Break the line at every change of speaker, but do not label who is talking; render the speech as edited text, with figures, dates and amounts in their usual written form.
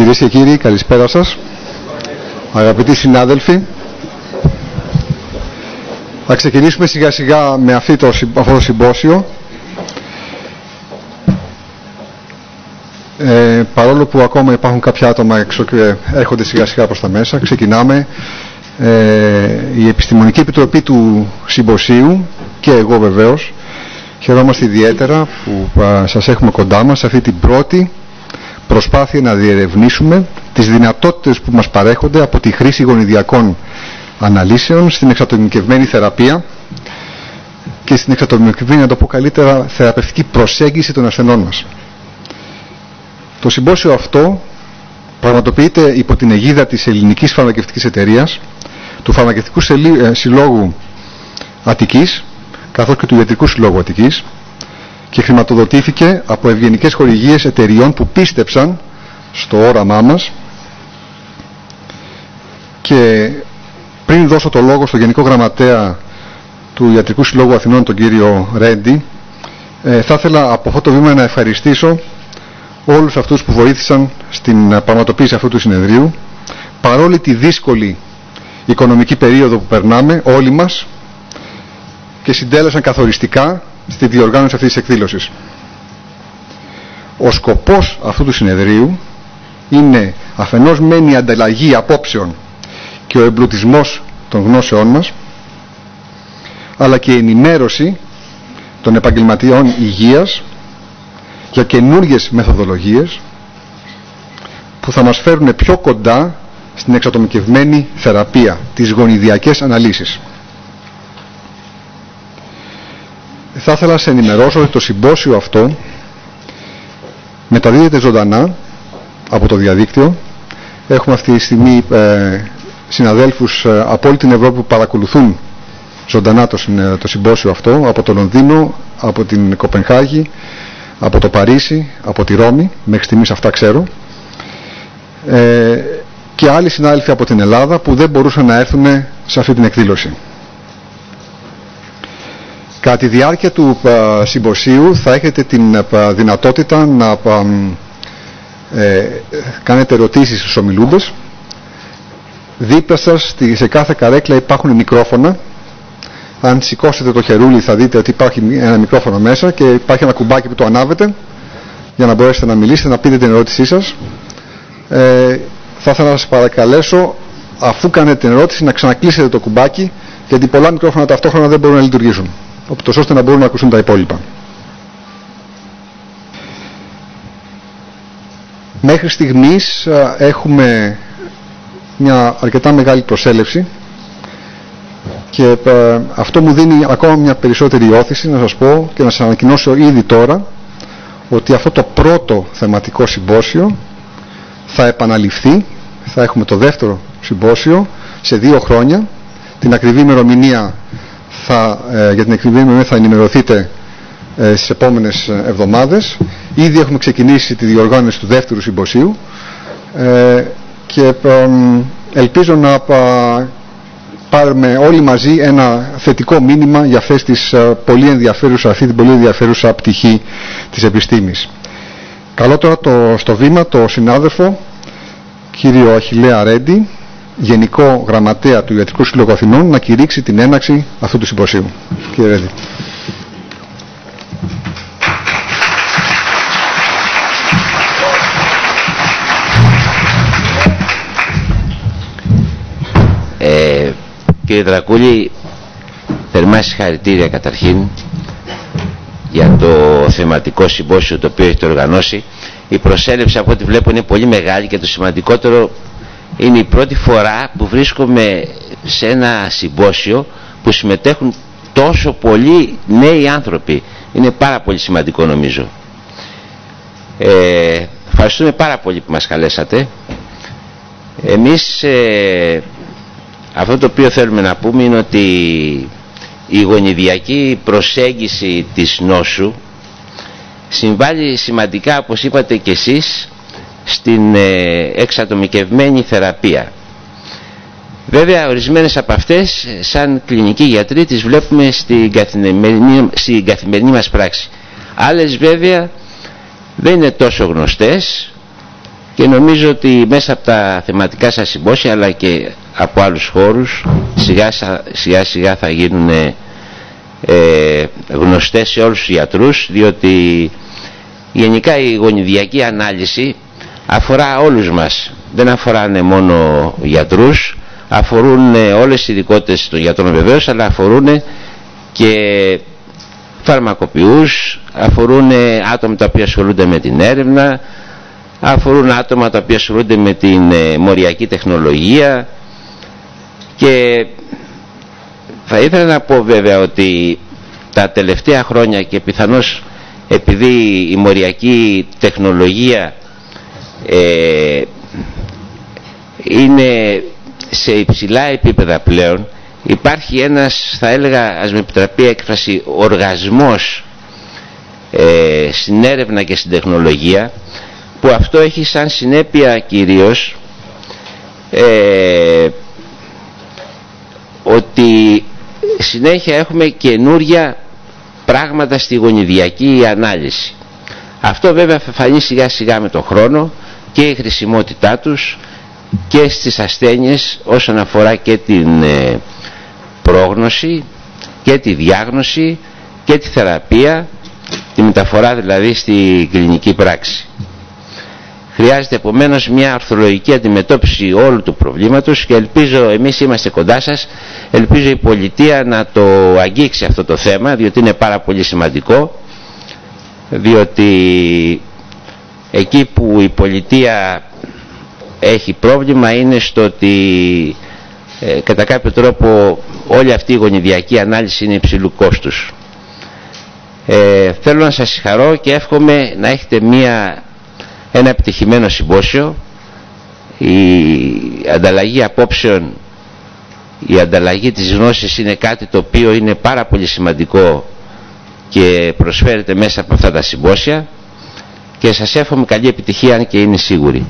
Κυρίες και κύριοι, καλησπέρα σας. Αγαπητοί συνάδελφοι, θα ξεκινήσουμε σιγά σιγά με αυτό το συμπόσιο. Παρόλο που ακόμα υπάρχουν κάποια άτομα έξω και έρχονται σιγά σιγά προς τα μέσα, ξεκινάμε. Η Επιστημονική Επιτροπή του Συμποσίου και εγώ βεβαίως χαιρόμαστε ιδιαίτερα που σας έχουμε κοντά μας σε αυτή την πρώτη προσπάθεια να διερευνήσουμε τις δυνατότητες που μας παρέχονται από τη χρήση γονιδιακών αναλύσεων στην εξατομικευμένη θεραπεία και στην εξατομικευμένη, να το πω καλύτερα, θεραπευτική προσέγγιση των ασθενών μας. Το συμπόσιο αυτό πραγματοποιείται υπό την αιγίδα της Ελληνικής Φαρμακευτικής Εταιρείας, του Φαρμακευτικού Συλλόγου Αττικής καθώς και του Ιατρικού Συλλόγου Αττικής και χρηματοδοτήθηκε από ευγενικές χορηγίες εταιριών που πίστεψαν στο όραμά μας. Και πριν δώσω το λόγο στο Γενικό Γραμματέα του Ιατρικού Συλλόγου Αθηνών, τον κύριο Ρέντι, θα ήθελα από αυτό το βήμα να ευχαριστήσω όλους αυτούς που βοήθησαν στην πραγματοποίηση αυτού του συνεδρίου, παρόλη τη δύσκολη οικονομική περίοδο που περνάμε όλοι μας, και συντέλεσαν καθοριστικά στη διοργάνωση αυτής της εκδήλωσης. Ο σκοπός αυτού του συνεδρίου είναι αφενός μεν η ανταλλαγή απόψεων και ο εμπλουτισμός των γνώσεών μας, αλλά και η ενημέρωση των επαγγελματιών υγείας για καινούργιες μεθοδολογίες που θα μας φέρουν πιο κοντά στην εξατομικευμένη θεραπεία, τις γονιδιακές αναλύσεις. Θα ήθελα να σε ενημερώσω ότι το συμπόσιο αυτό μεταδίδεται ζωντανά από το διαδίκτυο. Έχουμε αυτή τη στιγμή συναδέλφους από όλη την Ευρώπη που παρακολουθούν ζωντανά το συμπόσιο αυτό, από το Λονδίνο, από την Κοπενχάγη, από το Παρίσι, από τη Ρώμη, μέχρι στιγμής αυτά ξέρω, και άλλοι συνάδελφοι από την Ελλάδα που δεν μπορούσαν να έρθουν σε αυτή την εκδήλωση. Κατά τη διάρκεια του συμποσίου θα έχετε την δυνατότητα να κάνετε ερωτήσεις στους ομιλούντες. Δίπλα σας σε κάθε καρέκλα υπάρχουν μικρόφωνα. Αν σηκώσετε το χερούλι θα δείτε ότι υπάρχει ένα μικρόφωνο μέσα και υπάρχει ένα κουμπάκι που το ανάβετε για να μπορέσετε να μιλήσετε, να πείτε την ερώτησή σας. Θα ήθελα να σας παρακαλέσω, αφού κάνετε την ερώτηση, να ξανακλείσετε το κουμπάκι, γιατί πολλά μικρόφωνα ταυτόχρονα δεν μπορούν να λειτουργήσουν, ώστε να μπορούν να ακούσουν τα υπόλοιπα. Μέχρι στιγμής έχουμε μια αρκετά μεγάλη προσέλευση και αυτό μου δίνει ακόμα μια περισσότερη όθηση να σας πω και να σας ανακοινώσω ήδη τώρα ότι αυτό το πρώτο θεματικό συμπόσιο θα επαναληφθεί. Θα έχουμε το δεύτερο συμπόσιο σε 2 χρόνια. Την ακριβή ημερομηνία για την ακριβή ημερομηνία θα ενημερωθείτε στις επόμενες εβδομάδες. Ήδη έχουμε ξεκινήσει τη διοργάνωση του δεύτερου συμποσίου και ελπίζω να πάρουμε όλοι μαζί ένα θετικό μήνυμα για αυτή την πολύ ενδιαφέρουσα πτυχή της επιστήμης. Καλώ τώρα στο βήμα το συνάδελφο κύριο Αχιλλέα Ρέντι, Γενικό Γραμματέα του Ιατρικού Συλλόγου Αθηνών, να κηρύξει την έναρξη αυτού του συμποσίου. Κύριε Ρέντι.
Κύριε Δρακούλη, θερμά συγχαρητήρια καταρχήν για το θεματικό συμπόσιο το οποίο έχετε οργανώσει. Η προσέλευση από ό,τι βλέπω είναι πολύ μεγάλη και το σημαντικότερο είναι η πρώτη φορά που βρίσκομαι σε ένα συμπόσιο που συμμετέχουν τόσο πολλοί νέοι άνθρωποι. Είναι πάρα πολύ σημαντικό νομίζω. Ευχαριστούμε πάρα πολύ που μας καλέσατε. Εμείς αυτό το οποίο θέλουμε να πούμε είναι ότι η γονιδιακή προσέγγιση της νόσου συμβάλλει σημαντικά, όπως είπατε και εσείς, στην εξατομικευμένη θεραπεία. Βέβαια, ορισμένες από αυτές, σαν κλινικοί γιατροί, τις βλέπουμε στην καθημερινή μας πράξη. Άλλες, βέβαια, δεν είναι τόσο γνωστές και νομίζω ότι μέσα από τα θεματικά σας συμπόσια αλλά και από άλλους χώρους σιγά σιγά θα γίνουν γνωστές σε όλους τους γιατρούς, διότι γενικά η γονιδιακή ανάλυση αφορά όλους μας, δεν αφορά μόνο γιατρούς, αφορούν όλες οι ειδικότητες των γιατρών βεβαίως, αλλά αφορούν και φαρμακοποιούς, αφορούν άτομα τα οποία ασχολούνται με την έρευνα, αφορούν άτομα τα οποία ασχολούνται με την μοριακή τεχνολογία. Και θα ήθελα να πω βέβαια ότι τα τελευταία χρόνια, και πιθανώς επειδή η μοριακή τεχνολογία είναι σε υψηλά επίπεδα πλέον, υπάρχει ένας, θα έλεγα, ας με επιτραπεί έκφραση, οργασμός στην έρευνα και στην τεχνολογία, που αυτό έχει σαν συνέπεια κυρίως ότι συνέχεια έχουμε καινούρια πράγματα στη γονιδιακή ανάλυση. Αυτό βέβαια θα φανεί σιγά σιγά με τον χρόνο, και η χρησιμότητά τους και στις ασθένειες όσον αφορά και την πρόγνωση και τη διάγνωση και τη θεραπεία, τη μεταφορά δηλαδή στη κλινική πράξη. Χρειάζεται επομένως μια ορθολογική αντιμετώπιση όλου του προβλήματος, και ελπίζω, εμείς είμαστε κοντά σας, ελπίζω η πολιτεία να το αγγίξει αυτό το θέμα, διότι είναι πάρα πολύ σημαντικό, διότι εκεί που η πολιτεία έχει πρόβλημα είναι στο ότι κατά κάποιο τρόπο όλη αυτή η γονιδιακή ανάλυση είναι υψηλού κόστους. Θέλω να σας συγχαρώ και εύχομαι να έχετε ένα επιτυχημένο συμπόσιο. Η ανταλλαγή απόψεων, η ανταλλαγή της γνώσης είναι κάτι το οποίο είναι πάρα πολύ σημαντικό και προσφέρεται μέσα από αυτά τα συμπόσια, και σας εύχομαι καλή επιτυχία, αν και είναι σίγουρη.